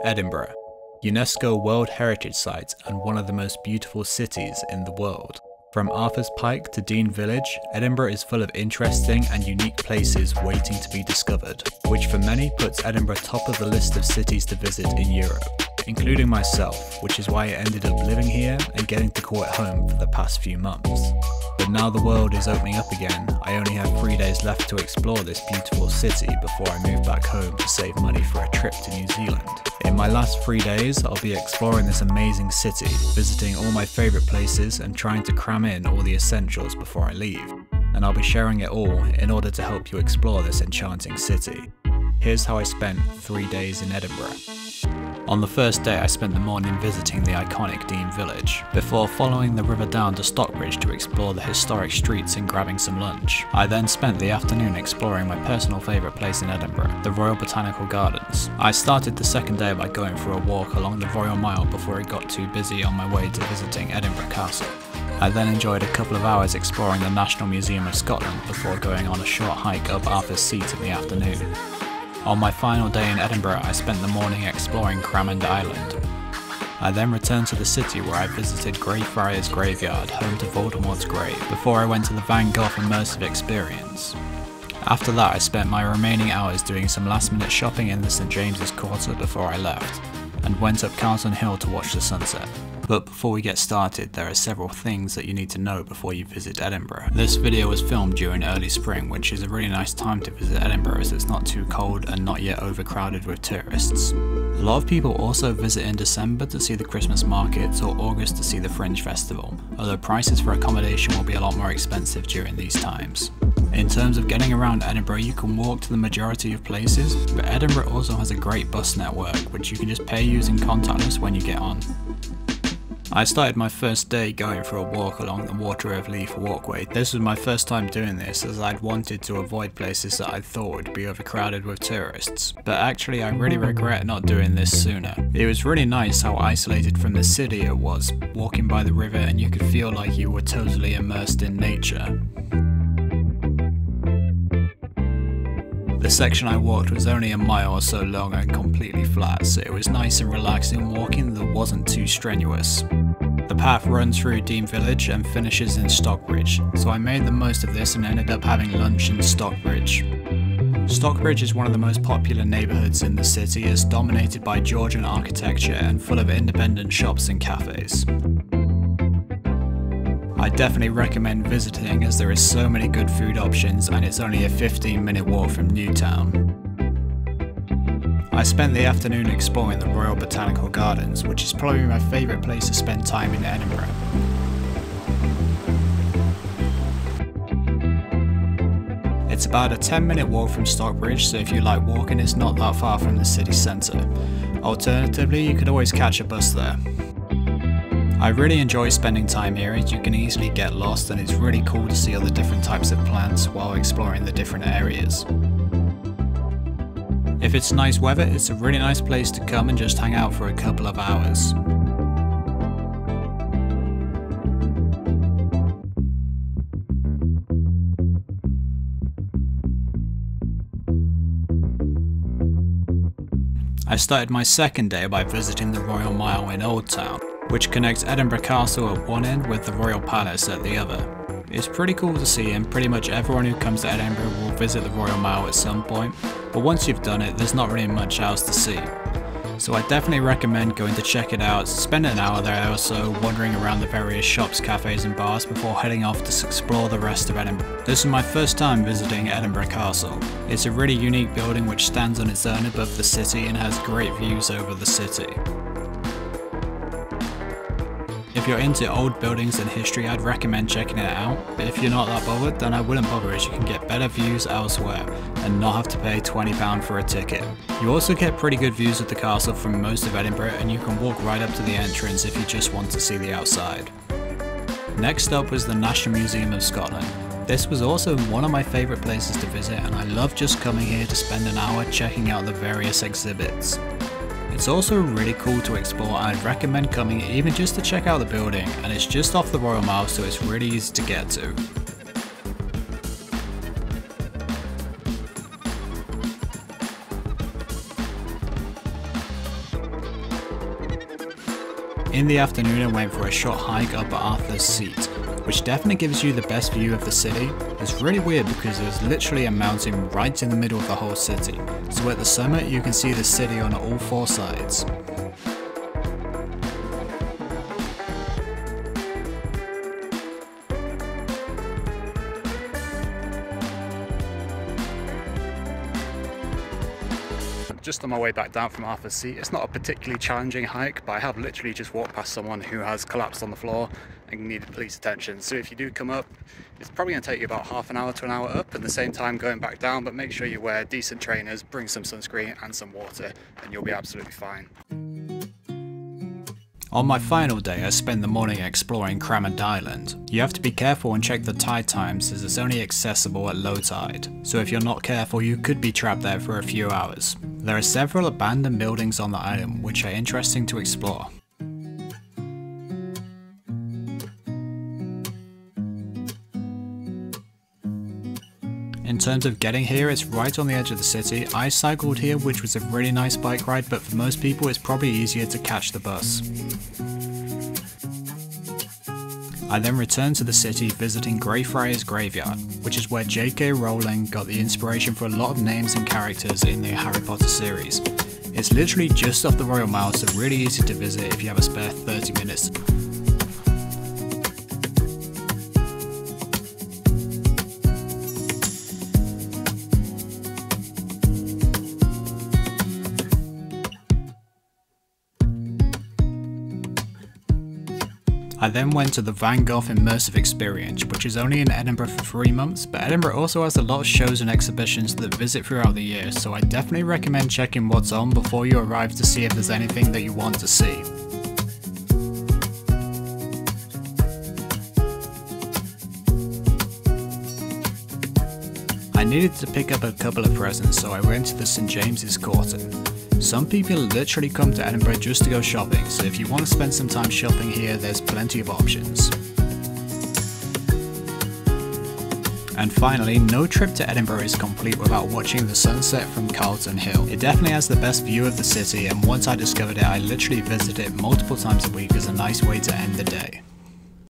Edinburgh, UNESCO World Heritage Site and one of the most beautiful cities in the world. From Arthur's Pike to Dean Village, Edinburgh is full of interesting and unique places waiting to be discovered, which for many puts Edinburgh top of the list of cities to visit in Europe, including myself, which is why I ended up living here and getting to call it home for the past few months. But now the world is opening up again, I only have 3 days left to explore this beautiful city before I move back home to save money for a trip to New Zealand. In my last 3 days, I'll be exploring this amazing city, visiting all my favourite places and trying to cram in all the essentials before I leave. And I'll be sharing it all in order to help you explore this enchanting city. Here's how I spent 3 days in Edinburgh. On the first day I spent the morning visiting the iconic Dean Village, before following the river down to Stockbridge to explore the historic streets and grabbing some lunch. I then spent the afternoon exploring my personal favourite place in Edinburgh, the Royal Botanical Gardens. I started the second day by going for a walk along the Royal Mile before it got too busy on my way to visiting Edinburgh Castle. I then enjoyed a couple of hours exploring the National Museum of Scotland before going on a short hike up Arthur's Seat in the afternoon. On my final day in Edinburgh, I spent the morning exploring Crammond Island. I then returned to the city where I visited Greyfriars Graveyard, home to Voldemort's grave, before I went to the Van Gogh Immersive experience. After that, I spent my remaining hours doing some last minute shopping in the St James's Quarter before I left, and went up Calton Hill to watch the sunset. But before we get started, there are several things that you need to know before you visit Edinburgh. This video was filmed during early spring, which is a really nice time to visit Edinburgh as it's not too cold and not yet overcrowded with tourists. A lot of people also visit in December to see the Christmas markets or August to see the Fringe Festival, although prices for accommodation will be a lot more expensive during these times. In terms of getting around Edinburgh, you can walk to the majority of places, but Edinburgh also has a great bus network, which you can just pay using contactless when you get on. I started my first day going for a walk along the Water of Leith walkway. This was my first time doing this as I'd wanted to avoid places that I thought would be overcrowded with tourists. But actually I really regret not doing this sooner. It was really nice how isolated from the city it was, walking by the river and you could feel like you were totally immersed in nature. The section I walked was only a mile or so long and completely flat, so it was nice and relaxing walking that wasn't too strenuous. The path runs through Dean Village and finishes in Stockbridge, so I made the most of this and ended up having lunch in Stockbridge. Stockbridge is one of the most popular neighbourhoods in the city, as dominated by Georgian architecture and full of independent shops and cafes. I definitely recommend visiting as there is so many good food options and it's only a 15-minute walk from Newtown. I spent the afternoon exploring the Royal Botanical Gardens, which is probably my favourite place to spend time in Edinburgh. It's about a 10-minute walk from Stockbridge, so if you like walking it's not that far from the city centre. Alternatively, you could always catch a bus there. I really enjoy spending time here as you can easily get lost and it's really cool to see all the different types of plants while exploring the different areas. If it's nice weather, it's a really nice place to come and just hang out for a couple of hours. I started my second day by visiting the Royal Mile in Old Town, which connects Edinburgh Castle at one end with the Royal Palace at the other. It's pretty cool to see and pretty much everyone who comes to Edinburgh will visit the Royal Mile at some point, but once you've done it there's not really much else to see. So I definitely recommend going to check it out, spend an hour there or so wandering around the various shops, cafes and bars before heading off to explore the rest of Edinburgh. This is my first time visiting Edinburgh Castle. It's a really unique building which stands on its own above the city and has great views over the city. If you're into old buildings and history, I'd recommend checking it out, but if you're not that bothered, then I wouldn't bother as you can get better views elsewhere and not have to pay £20 for a ticket. You also get pretty good views of the castle from most of Edinburgh and you can walk right up to the entrance if you just want to see the outside. Next up was the National Museum of Scotland. This was also one of my favourite places to visit and I love just coming here to spend an hour checking out the various exhibits. It's also really cool to explore and I'd recommend coming even just to check out the building, and it's just off the Royal Mile so it's really easy to get to. In the afternoon I went for a short hike up at Arthur's Seat, which definitely gives you the best view of the city. It's really weird because there's literally a mountain right in the middle of the whole city, so at the summit you can see the city on all four sides. Just on my way back down from Arthur's Seat, it's not a particularly challenging hike, but I have literally just walked past someone who has collapsed on the floor and needed police attention. So if you do come up, it's probably going to take you about half an hour to an hour up, and the same time going back down, but make sure you wear decent trainers, bring some sunscreen and some water, and you'll be absolutely fine. On my final day, I spent the morning exploring Crammond Island. You have to be careful and check the tide times as it's only accessible at low tide, so if you're not careful you could be trapped there for a few hours. There are several abandoned buildings on the island which are interesting to explore. In terms of getting here, it's right on the edge of the city. I cycled here, which was a really nice bike ride, but for most people it's probably easier to catch the bus. I then returned to the city visiting Greyfriars Graveyard, which is where J.K. Rowling got the inspiration for a lot of names and characters in the Harry Potter series. It's literally just off the Royal Mile, so really easy to visit if you have a spare 30 minutes. I then went to the Van Gogh Immersive experience, which is only in Edinburgh for 3 months, but Edinburgh also has a lot of shows and exhibitions that visit throughout the year, so I definitely recommend checking what's on before you arrive to see if there's anything that you want to see. I needed to pick up a couple of presents, so I went to the St James's Courton. Some people literally come to Edinburgh just to go shopping, so if you want to spend some time shopping here, there's plenty of options. And finally, no trip to Edinburgh is complete without watching the sunset from Calton Hill. It definitely has the best view of the city, and once I discovered it, I literally visited it multiple times a week as a nice way to end the day.